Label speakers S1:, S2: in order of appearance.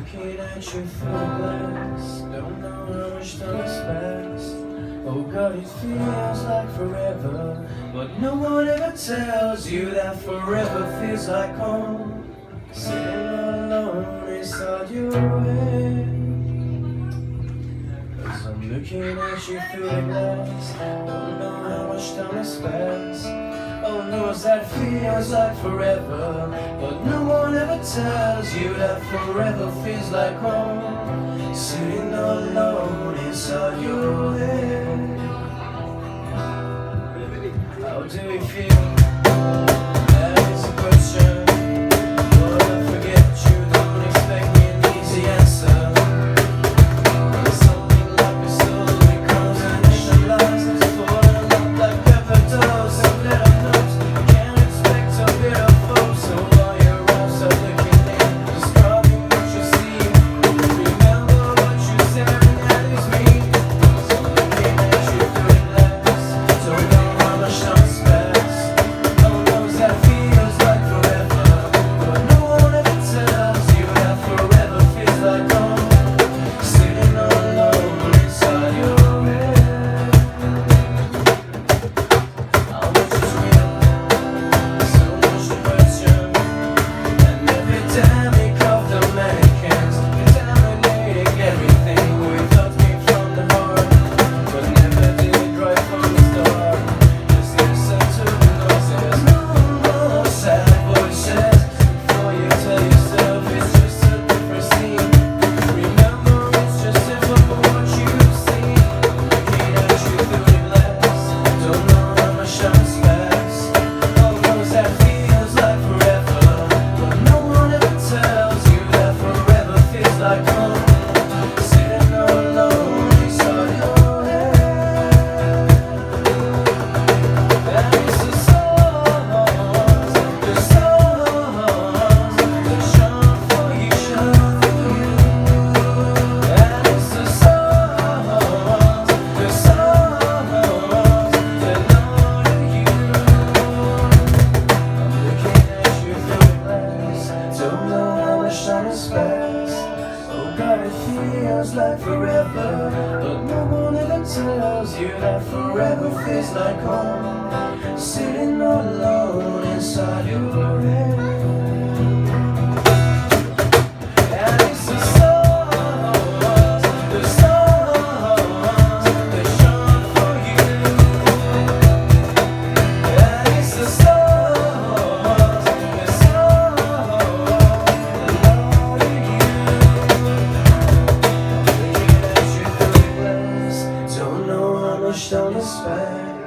S1: looking at you through the glass. Don't know how much time has passed. Oh God, it feels like forever, but no one ever tells you that forever feels like home. Sitting all alone inside your head. 'Cause I'm looking at you through the glass. Don't know how much time has passed. Oh knows that feels like forever, but no one ever tells you that forever feels like home. Sitting all alone inside your head. How do you feel? That is a question. But I forget you don't expect me an easy answer. Something like a soul becomes initialized, falling up like pepper dolls and little notes. Can't expect a bit of hope, so while your eyes are looking in, describing what you see. Remember what you said, and that is me. So looking at you through the glass, don't know how much time's passed. No one knows that feels like forever, but no one ever tells you that forever feels like home. Sitting all alone inside your head. How much is real? So much to question. And every time we call the mannequins, contaminating everything we thought came from the heart, but never did right from the start. Just listen to the noises, no more sad voices. Before you tell yourself it's just a different scene, remember it's just different from what you've seen. Looking at you through the glass, don't know how much time's passed. All knows that feels like forever, but no one ever tells you that forever feels like home. Sitting all alone inside your head. And it's the stars that shine for you, shine for you. And it's the stars that lie to you. I'm looking at you through the glass, don't know how much time has passed. Oh God, it feels like forever, but no one ever tells you that forever feels like home. Sitting all alone inside your head. And it's the stars that shine for you. And it's the stars that lie to you. Looking at you through the glass, don't know how much time has passed.